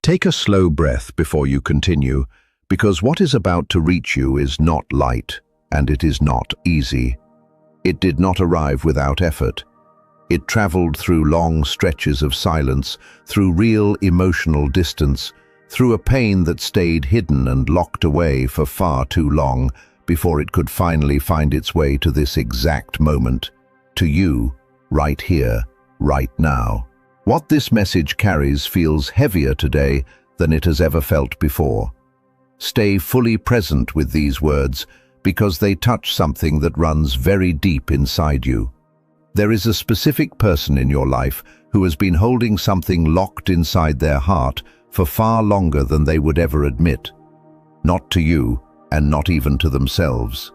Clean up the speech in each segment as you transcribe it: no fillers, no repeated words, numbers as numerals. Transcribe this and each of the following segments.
Take a slow breath before you continue, because what is about to reach you is not light, and it is not easy. It did not arrive without effort. It traveled through long stretches of silence, through real emotional distance, through a pain that stayed hidden and locked away for far too long before it could finally find its way to this exact moment, to you, right here, right now. What this message carries feels heavier today than it has ever felt before. Stay fully present with these words because they touch something that runs very deep inside you. There is a specific person in your life who has been holding something locked inside their heart for far longer than they would ever admit. Not to you, and not even to themselves.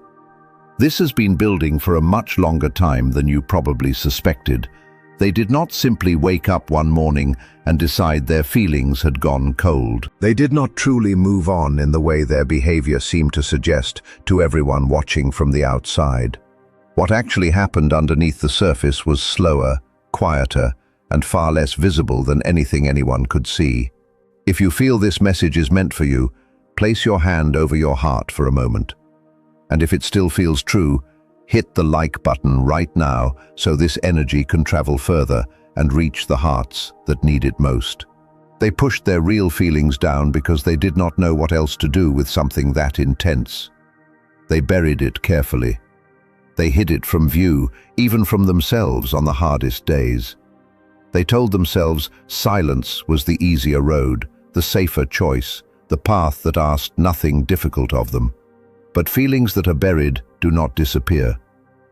This has been building for a much longer time than you probably suspected. They did not simply wake up one morning and decide their feelings had gone cold. They did not truly move on in the way their behavior seemed to suggest to everyone watching from the outside. What actually happened underneath the surface was slower, quieter, and far less visible than anything anyone could see. If you feel this message is meant for you, place your hand over your heart for a moment. And if it still feels true, hit the like button right now so this energy can travel further and reach the hearts that need it most. They pushed their real feelings down because they did not know what else to do with something that intense. They buried it carefully. They hid it from view, even from themselves on the hardest days. They told themselves silence was the easier road, the safer choice, the path that asked nothing difficult of them. But feelings that are buried do not disappear.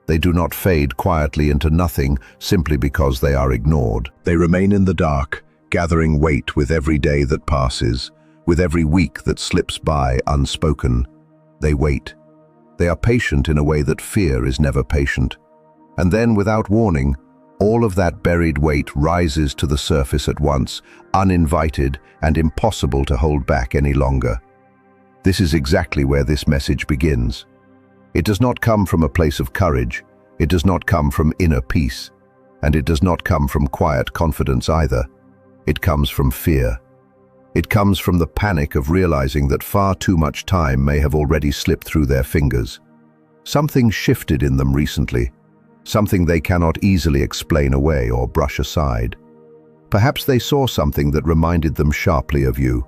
They do not fade quietly into nothing simply because they are ignored. They remain in the dark, gathering weight with every day that passes, with every week that slips by unspoken. They wait. They are patient in a way that fear is never patient. And then, without warning, all of that buried weight rises to the surface at once, uninvited and impossible to hold back any longer. This is exactly where this message begins. It does not come from a place of courage, it does not come from inner peace, and it does not come from quiet confidence either. It comes from fear. It comes from the panic of realizing that far too much time may have already slipped through their fingers. Something shifted in them recently, something they cannot easily explain away or brush aside. Perhaps they saw something that reminded them sharply of you,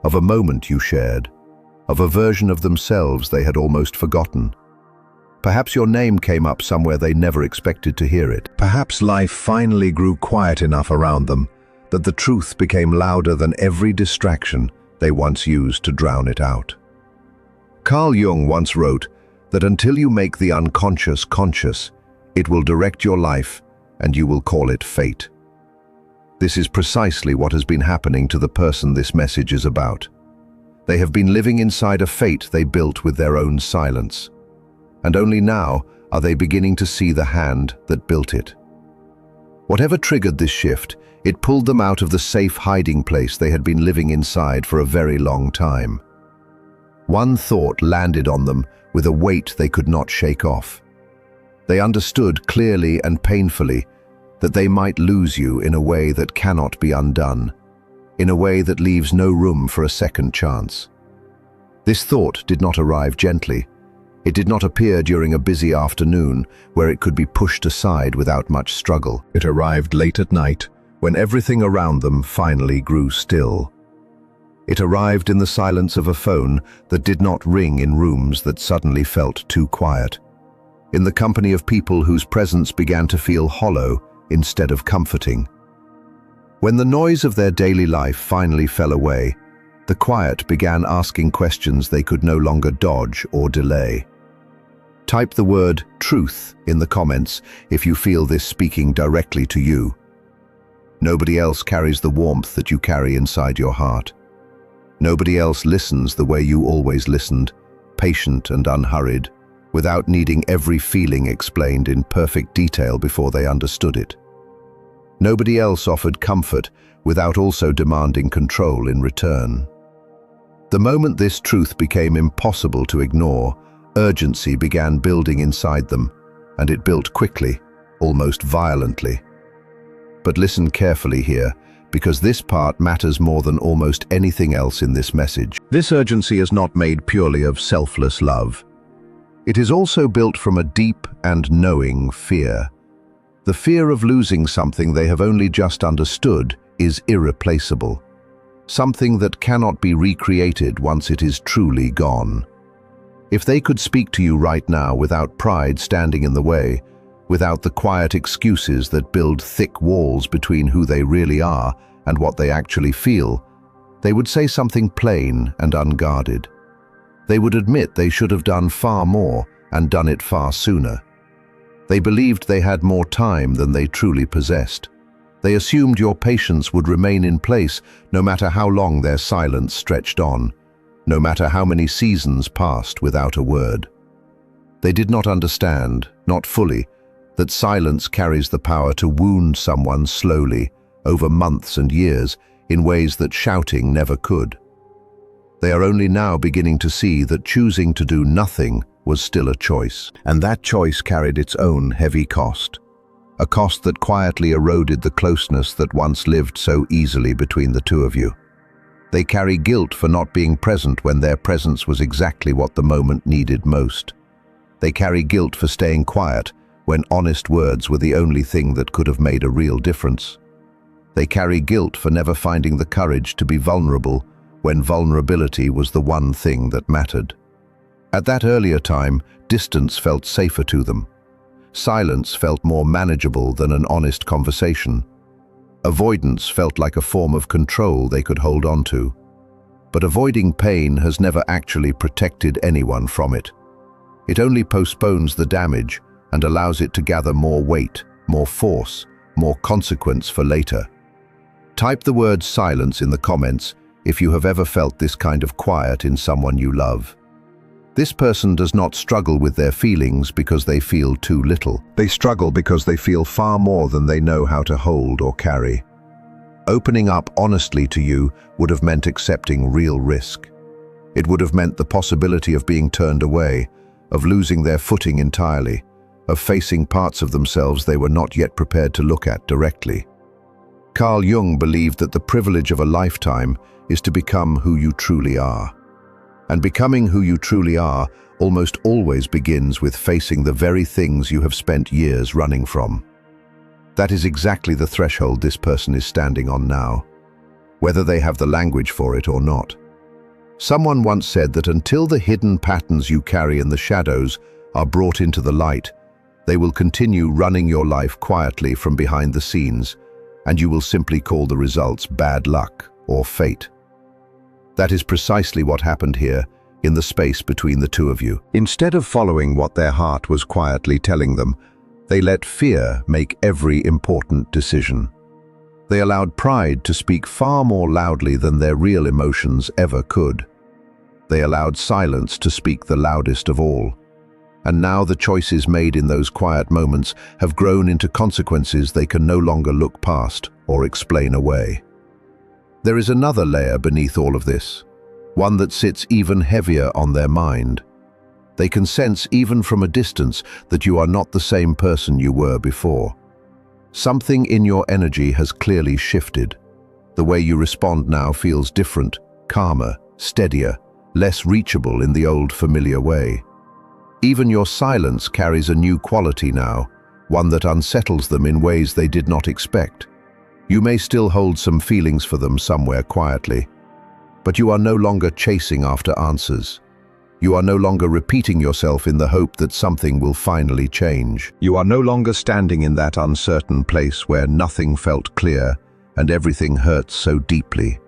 of a moment you shared, of a version of themselves they had almost forgotten. Perhaps your name came up somewhere they never expected to hear it. Perhaps life finally grew quiet enough around them that the truth became louder than every distraction they once used to drown it out. Carl Jung once wrote that until you make the unconscious conscious, it will direct your life and you will call it fate. This is precisely what has been happening to the person this message is about. They have been living inside a fate they built with their own silence. And only now are they beginning to see the hand that built it. Whatever triggered this shift, it pulled them out of the safe hiding place they had been living inside for a very long time. One thought landed on them with a weight they could not shake off. They understood clearly and painfully that they might lose you in a way that cannot be undone, in a way that leaves no room for a second chance. This thought did not arrive gently. It did not appear during a busy afternoon where it could be pushed aside without much struggle. It arrived late at night, when everything around them finally grew still. It arrived in the silence of a phone that did not ring in rooms that suddenly felt too quiet, in the company of people whose presence began to feel hollow instead of comforting. When the noise of their daily life finally fell away, the quiet began asking questions they could no longer dodge or delay. Type the word truth in the comments if you feel this speaking directly to you. Nobody else carries the warmth that you carry inside your heart. Nobody else listens the way you always listened, patient and unhurried, without needing every feeling explained in perfect detail before they understood it. Nobody else offered comfort without also demanding control in return. The moment this truth became impossible to ignore, urgency began building inside them, and it built quickly, almost violently. But listen carefully here, because this part matters more than almost anything else in this message. This urgency is not made purely of selfless love. It is also built from a deep and knowing fear. The fear of losing something they have only just understood is irreplaceable, something that cannot be recreated once it is truly gone. If they could speak to you right now without pride standing in the way, without the quiet excuses that build thick walls between who they really are and what they actually feel, they would say something plain and unguarded. They would admit they should have done far more and done it far sooner. They believed they had more time than they truly possessed. They assumed your patience would remain in place no matter how long their silence stretched on, no matter how many seasons passed without a word. They did not understand, not fully, that silence carries the power to wound someone slowly, over months and years, in ways that shouting never could. They are only now beginning to see that choosing to do nothing was still a choice, and that choice carried its own heavy cost. A cost that quietly eroded the closeness that once lived so easily between the two of you. They carry guilt for not being present when their presence was exactly what the moment needed most. They carry guilt for staying quiet when honest words were the only thing that could have made a real difference. They carry guilt for never finding the courage to be vulnerable when vulnerability was the one thing that mattered. At that earlier time, distance felt safer to them. Silence felt more manageable than an honest conversation. Avoidance felt like a form of control they could hold on to. But avoiding pain has never actually protected anyone from it. It only postpones the damage and allows it to gather more weight, more force, more consequence for later. Type the word silence in the comments if you have ever felt this kind of quiet in someone you love. This person does not struggle with their feelings because they feel too little. They struggle because they feel far more than they know how to hold or carry. Opening up honestly to you would have meant accepting real risk. It would have meant the possibility of being turned away, of losing their footing entirely, of facing parts of themselves they were not yet prepared to look at directly. Carl Jung believed that the privilege of a lifetime is to become who you truly are. And becoming who you truly are almost always begins with facing the very things you have spent years running from. That is exactly the threshold this person is standing on now, whether they have the language for it or not. Someone once said that until the hidden patterns you carry in the shadows are brought into the light, they will continue running your life quietly from behind the scenes, and you will simply call the results bad luck or fate. That is precisely what happened here, in the space between the two of you. Instead of following what their heart was quietly telling them, they let fear make every important decision. They allowed pride to speak far more loudly than their real emotions ever could. They allowed silence to speak the loudest of all. And now the choices made in those quiet moments have grown into consequences they can no longer look past or explain away. There is another layer beneath all of this, one that sits even heavier on their mind. They can sense even from a distance that you are not the same person you were before. Something in your energy has clearly shifted. The way you respond now feels different, calmer, steadier, less reachable in the old familiar way. Even your silence carries a new quality now, one that unsettles them in ways they did not expect. You may still hold some feelings for them somewhere quietly, but you are no longer chasing after answers. You are no longer repeating yourself in the hope that something will finally change. You are no longer standing in that uncertain place where nothing felt clear and everything hurts so deeply.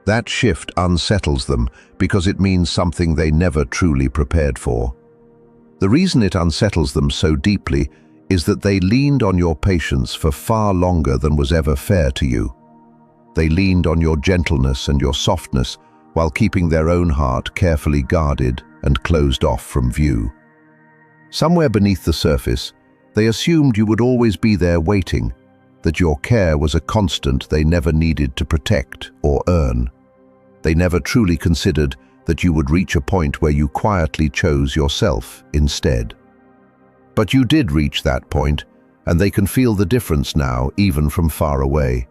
That shift unsettles them because it means something they never truly prepared for. The reason it unsettles them so deeply is that they leaned on your patience for far longer than was ever fair to you. They leaned on your gentleness and your softness while keeping their own heart carefully guarded and closed off from view. Somewhere beneath the surface, they assumed you would always be there waiting, that your care was a constant they never needed to protect or earn. They never truly considered that you would reach a point where you quietly chose yourself instead. But you did reach that point, and they can feel the difference now, even from far away.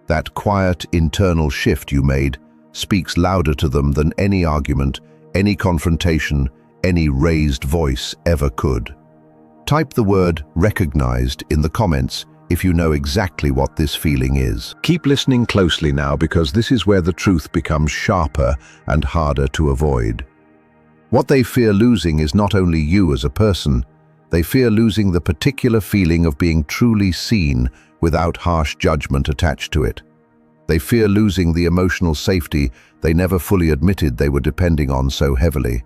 That quiet internal shift you made speaks louder to them than any argument, any confrontation, any raised voice ever could. Type the word "recognized" in the comments if you know exactly what this feeling is. Keep listening closely now, because this is where the truth becomes sharper and harder to avoid. What they fear losing is not only you as a person, they fear losing the particular feeling of being truly seen without harsh judgment attached to it. They fear losing the emotional safety they never fully admitted they were depending on so heavily.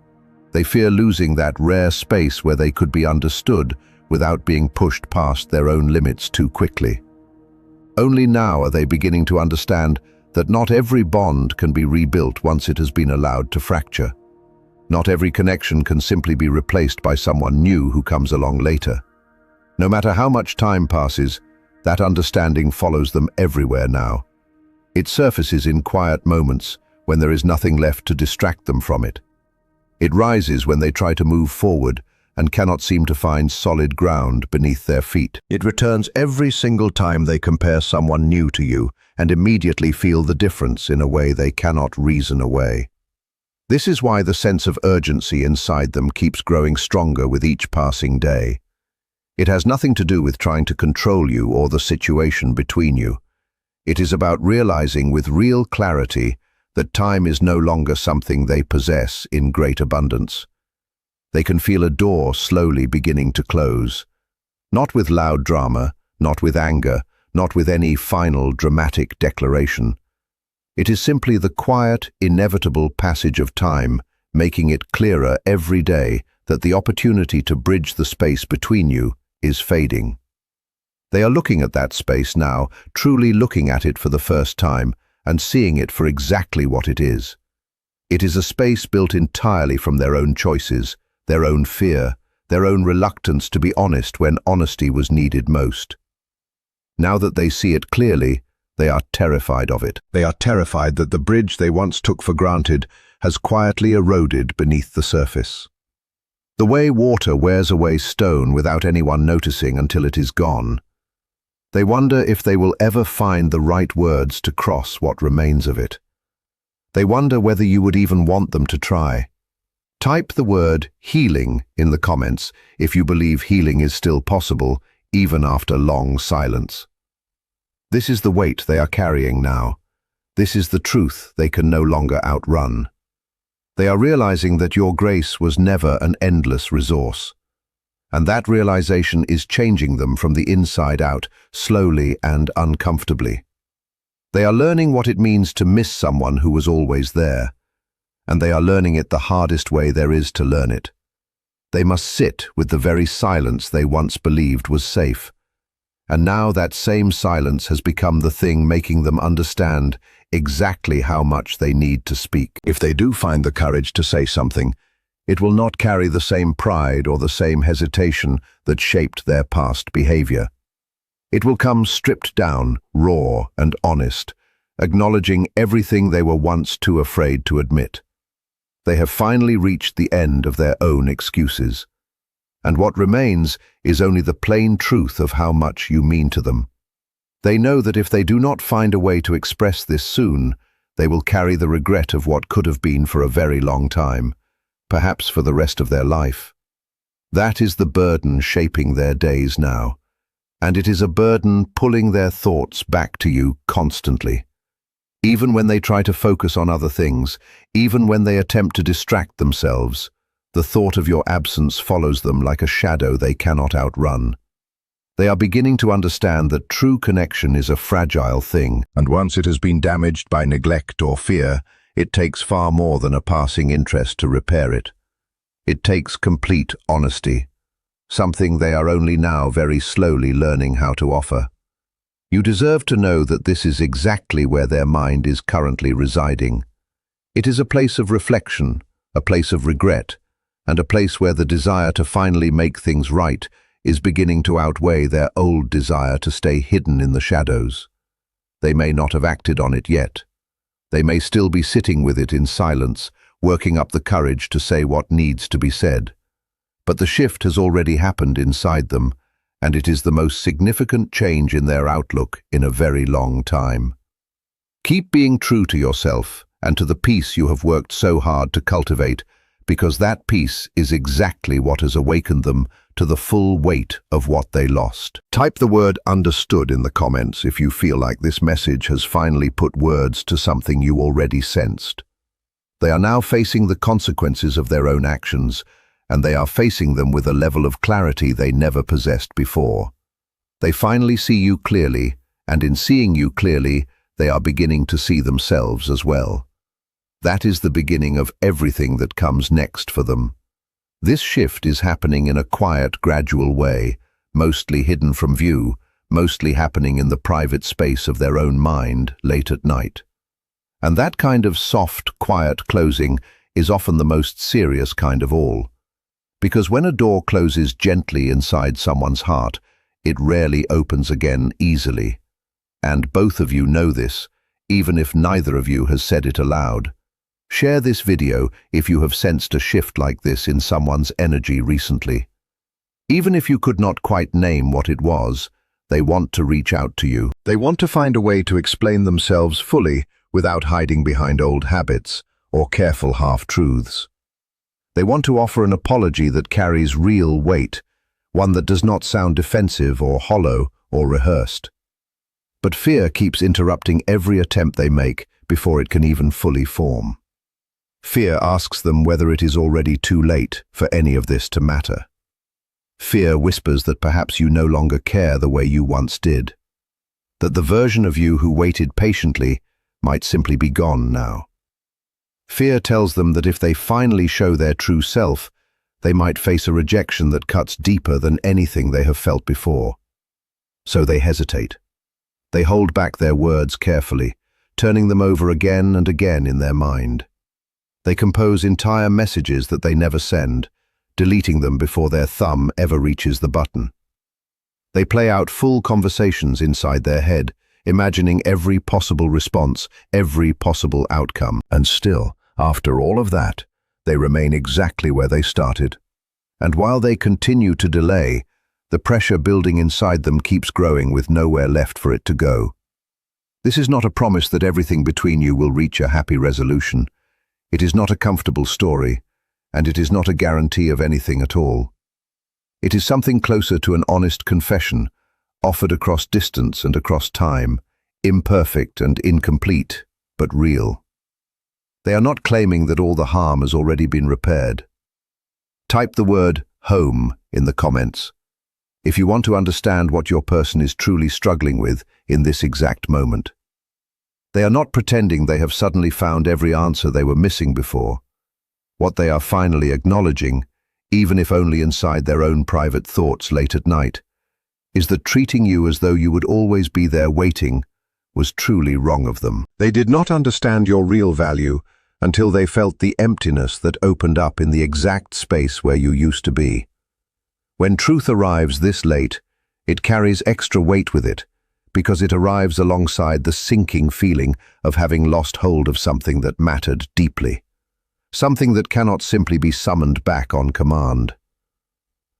They fear losing that rare space where they could be understood without being pushed past their own limits too quickly. Only now are they beginning to understand that not every bond can be rebuilt once it has been allowed to fracture. Not every connection can simply be replaced by someone new who comes along later. No matter how much time passes, that understanding follows them everywhere now. It surfaces in quiet moments when there is nothing left to distract them from it. It rises when they try to move forward and cannot seem to find solid ground beneath their feet. It returns every single time they compare someone new to you and immediately feel the difference in a way they cannot reason away. This is why the sense of urgency inside them keeps growing stronger with each passing day. It has nothing to do with trying to control you or the situation between you. It is about realizing with real clarity that time is no longer something they possess in great abundance. They can feel a door slowly beginning to close. Not with loud drama, not with anger, not with any final dramatic declaration. It is simply the quiet, inevitable passage of time, making it clearer every day that the opportunity to bridge the space between you is fading. They are looking at that space now, truly looking at it for the first time, and seeing it for exactly what it is. It is a space built entirely from their own choices, their own fear, their own reluctance to be honest when honesty was needed most. Now that they see it clearly, they are terrified of it. They are terrified that the bridge they once took for granted has quietly eroded beneath the surface. The way water wears away stone without anyone noticing until it is gone. They wonder if they will ever find the right words to cross what remains of it. They wonder whether you would even want them to try. Type the word "healing" in the comments if you believe healing is still possible, even after long silence. This is the weight they are carrying now. This is the truth they can no longer outrun. They are realizing that your grace was never an endless resource. And that realization is changing them from the inside out, slowly and uncomfortably. They are learning what it means to miss someone who was always there. And they are learning it the hardest way there is to learn it. They must sit with the very silence they once believed was safe. And now that same silence has become the thing making them understand exactly how much they need to speak. If they do find the courage to say something, it will not carry the same pride or the same hesitation that shaped their past behavior. It will come stripped down, raw and honest, acknowledging everything they were once too afraid to admit. They have finally reached the end of their own excuses. And what remains is only the plain truth of how much you mean to them. They know that if they do not find a way to express this soon, they will carry the regret of what could have been for a very long time, perhaps for the rest of their life. That is the burden shaping their days now, and it is a burden pulling their thoughts back to you constantly. Even when they try to focus on other things, even when they attempt to distract themselves, the thought of your absence follows them like a shadow they cannot outrun. They are beginning to understand that true connection is a fragile thing, and once it has been damaged by neglect or fear, it takes far more than a passing interest to repair it. It takes complete honesty, something they are only now very slowly learning how to offer. You deserve to know that this is exactly where their mind is currently residing. It is a place of reflection, a place of regret, and a place where the desire to finally make things right is beginning to outweigh their old desire to stay hidden in the shadows. They may not have acted on it yet. They may still be sitting with it in silence, working up the courage to say what needs to be said. But the shift has already happened inside them, and it is the most significant change in their outlook in a very long time. Keep being true to yourself and to the peace you have worked so hard to cultivate, because that peace is exactly what has awakened them to the full weight of what they lost. Type the word understood in the comments if you feel like this message has finally put words to something you already sensed. They are now facing the consequences of their own actions, and they are facing them with a level of clarity they never possessed before. They finally see you clearly, and in seeing you clearly, they are beginning to see themselves as well. That is the beginning of everything that comes next for them. This shift is happening in a quiet, gradual way, mostly hidden from view, mostly happening in the private space of their own mind late at night. And that kind of soft, quiet closing is often the most serious kind of all. Because when a door closes gently inside someone's heart, it rarely opens again easily. And both of you know this, even if neither of you has said it aloud. Share this video if you have sensed a shift like this in someone's energy recently. Even if you could not quite name what it was, they want to reach out to you. They want to find a way to explain themselves fully without hiding behind old habits or careful half-truths. They want to offer an apology that carries real weight, one that does not sound defensive or hollow or rehearsed. But fear keeps interrupting every attempt they make before it can even fully form. Fear asks them whether it is already too late for any of this to matter. Fear whispers that perhaps you no longer care the way you once did, that the version of you who waited patiently might simply be gone now. Fear tells them that if they finally show their true self, they might face a rejection that cuts deeper than anything they have felt before. So they hesitate. They hold back their words carefully, turning them over again and again in their mind. They compose entire messages that they never send, deleting them before their thumb ever reaches the button. They play out full conversations inside their head, imagining every possible response, every possible outcome. And still, after all of that, they remain exactly where they started. And while they continue to delay, the pressure building inside them keeps growing with nowhere left for it to go. This is not a promise that everything between you will reach a happy resolution. It is not a comfortable story, and it is not a guarantee of anything at all. It is something closer to an honest confession, offered across distance and across time, imperfect and incomplete, but real. They are not claiming that all the harm has already been repaired. Type the word home in the comments if you want to understand what your person is truly struggling with in this exact moment. They are not pretending they have suddenly found every answer they were missing before. What they are finally acknowledging, even if only inside their own private thoughts late at night, is that treating you as though you would always be there waiting was truly wrong of them. They did not understand your real value until they felt the emptiness that opened up in the exact space where you used to be. When truth arrives this late, it carries extra weight with it, because it arrives alongside the sinking feeling of having lost hold of something that mattered deeply, something that cannot simply be summoned back on command.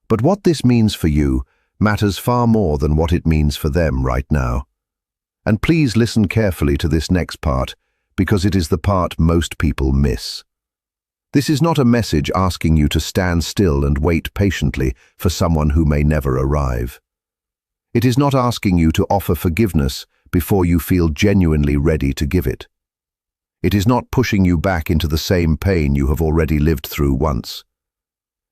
But what this means for you matters far more than what it means for them right now. And please listen carefully to this next part, because it is the part most people miss. This is not a message asking you to stand still and wait patiently for someone who may never arrive. It is not asking you to offer forgiveness before you feel genuinely ready to give it. It is not pushing you back into the same pain you have already lived through once.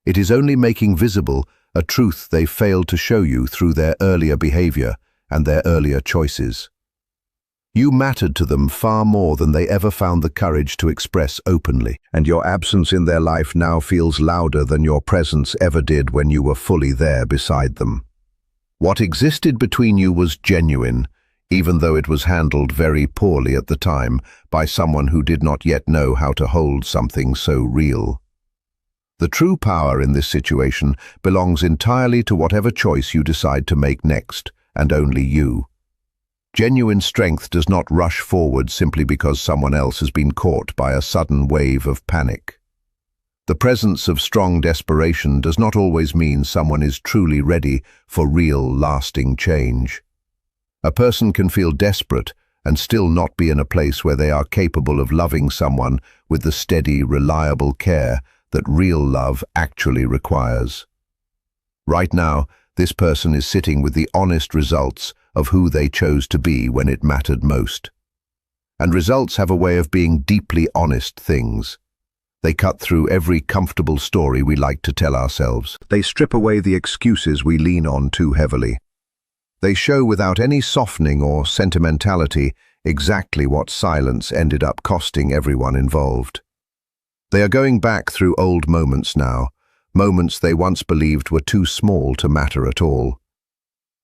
It is only making visible a truth they failed to show you through their earlier behavior and their earlier choices. You mattered to them far more than they ever found the courage to express openly, and your absence in their life now feels louder than your presence ever did when you were fully there beside them. What existed between you was genuine, even though it was handled very poorly at the time by someone who did not yet know how to hold something so real. The true power in this situation belongs entirely to whatever choice you decide to make next, and only you. Genuine strength does not rush forward simply because someone else has been caught by a sudden wave of panic. The presence of strong desperation does not always mean someone is truly ready for real, lasting change. A person can feel desperate and still not be in a place where they are capable of loving someone with the steady, reliable care that real love actually requires. Right now, this person is sitting with the honest results of who they chose to be when it mattered most. And results have a way of being deeply honest things. They cut through every comfortable story we like to tell ourselves. They strip away the excuses we lean on too heavily. They show without any softening or sentimentality exactly what silence ended up costing everyone involved. They are going back through old moments now, moments they once believed were too small to matter at all.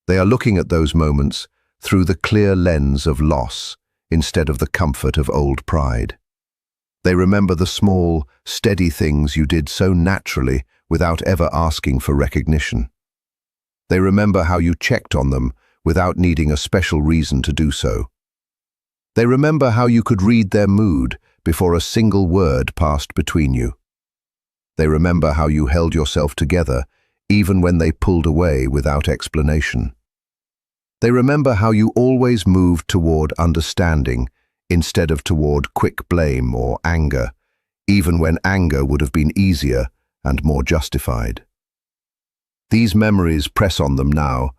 They are looking at those moments through the clear lens of loss instead of the comfort of old pride. They remember the small, steady things you did so naturally without ever asking for recognition. They remember how you checked on them without needing a special reason to do so. They remember how you could read their mood before a single word passed between you. They remember how you held yourself together even when they pulled away without explanation. They remember how you always moved toward understanding instead of toward quick blame or anger, even when anger would have been easier and more justified. These memories press on them now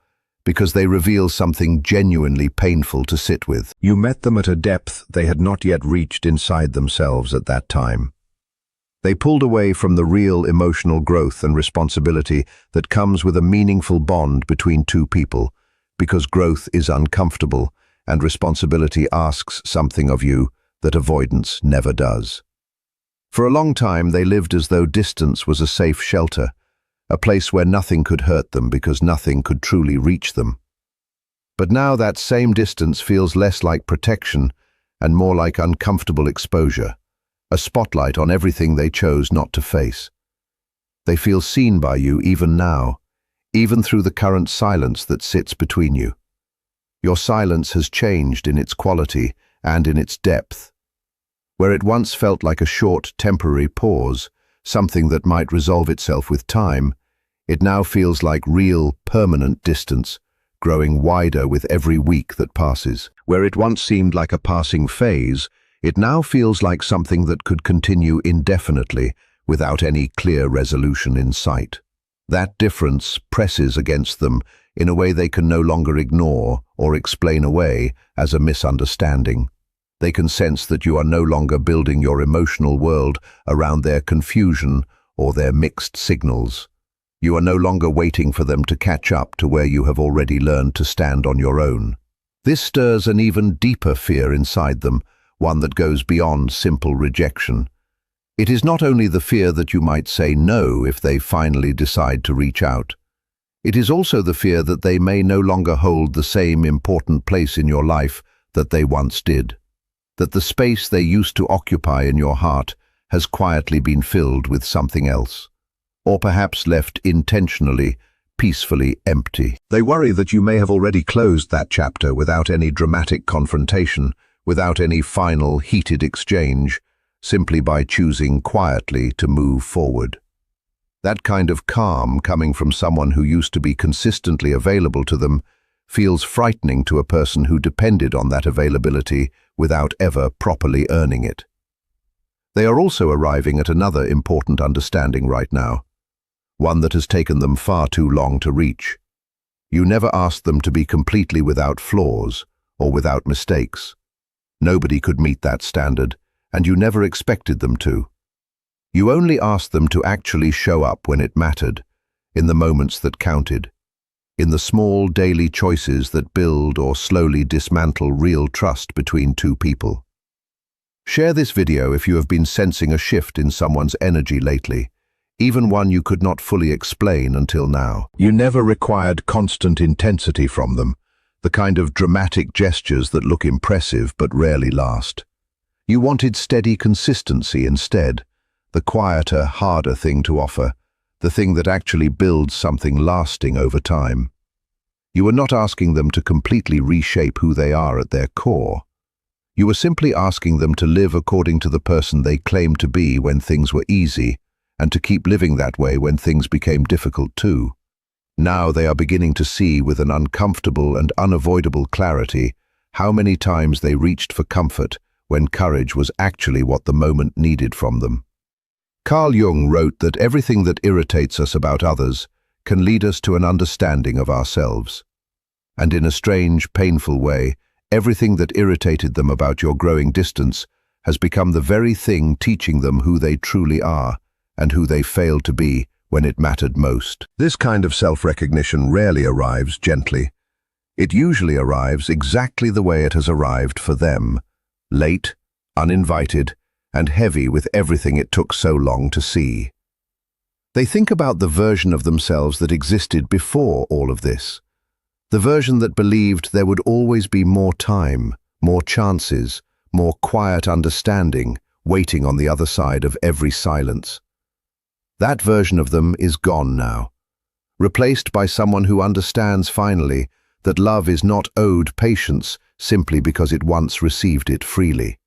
because they reveal something genuinely painful to sit with. You met them at a depth they had not yet reached inside themselves at that time. They pulled away from the real emotional growth and responsibility that comes with a meaningful bond between two people, because growth is uncomfortable and responsibility asks something of you that avoidance never does. For a long time they lived as though distance was a safe shelter, a place where nothing could hurt them because nothing could truly reach them. But now that same distance feels less like protection and more like uncomfortable exposure, a spotlight on everything they chose not to face. They feel seen by you even now, even through the current silence that sits between you. Your silence has changed in its quality and in its depth. Where it once felt like a short, temporary pause, something that might resolve itself with time, it now feels like real, permanent distance, growing wider with every week that passes. Where it once seemed like a passing phase, it now feels like something that could continue indefinitely without any clear resolution in sight. That difference presses against them in a way they can no longer ignore or explain away as a misunderstanding. They can sense that you are no longer building your emotional world around their confusion or their mixed signals. You are no longer waiting for them to catch up to where you have already learned to stand on your own. This stirs an even deeper fear inside them, one that goes beyond simple rejection. It is not only the fear that you might say no if they finally decide to reach out. It is also the fear that they may no longer hold the same important place in your life that they once did. That the space they used to occupy in your heart has quietly been filled with something else, or perhaps left intentionally, peacefully empty. They worry that you may have already closed that chapter without any dramatic confrontation, without any final heated exchange, simply by choosing quietly to move forward. That kind of calm coming from someone who used to be consistently available to them feels frightening to a person who depended on that availability without ever properly earning it. They are also arriving at another important understanding right now, one that has taken them far too long to reach. You never asked them to be completely without flaws or without mistakes. Nobody could meet that standard, and you never expected them to. You only asked them to actually show up when it mattered, in the moments that counted, in the small daily choices that build or slowly dismantle real trust between two people. Share this video if you have been sensing a shift in someone's energy lately, even one you could not fully explain until now. You never required constant intensity from them, the kind of dramatic gestures that look impressive but rarely last. You wanted steady consistency instead, the quieter, harder thing to offer, the thing that actually builds something lasting over time. You were not asking them to completely reshape who they are at their core. You were simply asking them to live according to the person they claimed to be when things were easy, and to keep living that way when things became difficult too. Now they are beginning to see with an uncomfortable and unavoidable clarity how many times they reached for comfort when courage was actually what the moment needed from them. Carl Jung wrote that everything that irritates us about others can lead us to an understanding of ourselves. And in a strange, painful way, everything that irritated them about your growing distance has become the very thing teaching them who they truly are and who they failed to be when it mattered most. This kind of self-recognition rarely arrives gently. It usually arrives exactly the way it has arrived for them, late, uninvited, and heavy with everything it took so long to see. They think about the version of themselves that existed before all of this, the version that believed there would always be more time, more chances, more quiet understanding waiting on the other side of every silence. That version of them is gone now, replaced by someone who understands finally that love is not owed patience simply because it once received it freely.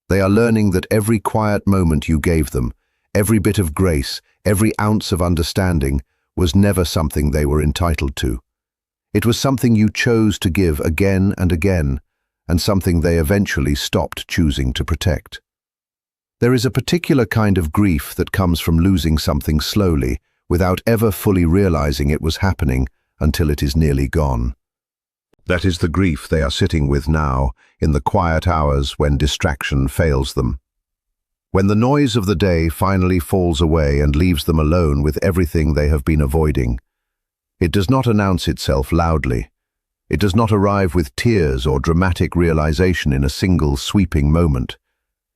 They are learning that every quiet moment you gave them, every bit of grace, every ounce of understanding, was never something they were entitled to. It was something you chose to give again and again, and something they eventually stopped choosing to protect. There is a particular kind of grief that comes from losing something slowly, without ever fully realizing it was happening until it is nearly gone. That is the grief they are sitting with now, in the quiet hours when distraction fails them. When the noise of the day finally falls away and leaves them alone with everything they have been avoiding, it does not announce itself loudly. It does not arrive with tears or dramatic realization in a single sweeping moment.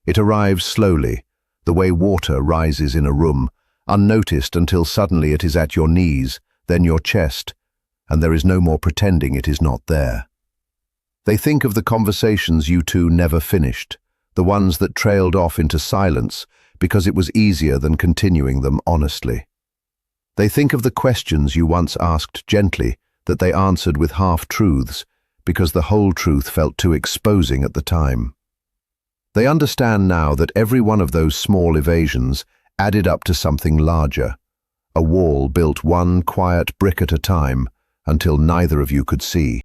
It arrives slowly, the way water rises in a room, unnoticed until suddenly it is at your knees, then your chest, and there is no more pretending it is not there. They think of the conversations you two never finished, the ones that trailed off into silence because it was easier than continuing them honestly. They think of the questions you once asked gently that they answered with half-truths because the whole truth felt too exposing at the time. They understand now that every one of those small evasions added up to something larger, a wall built one quiet brick at a time until neither of you could see.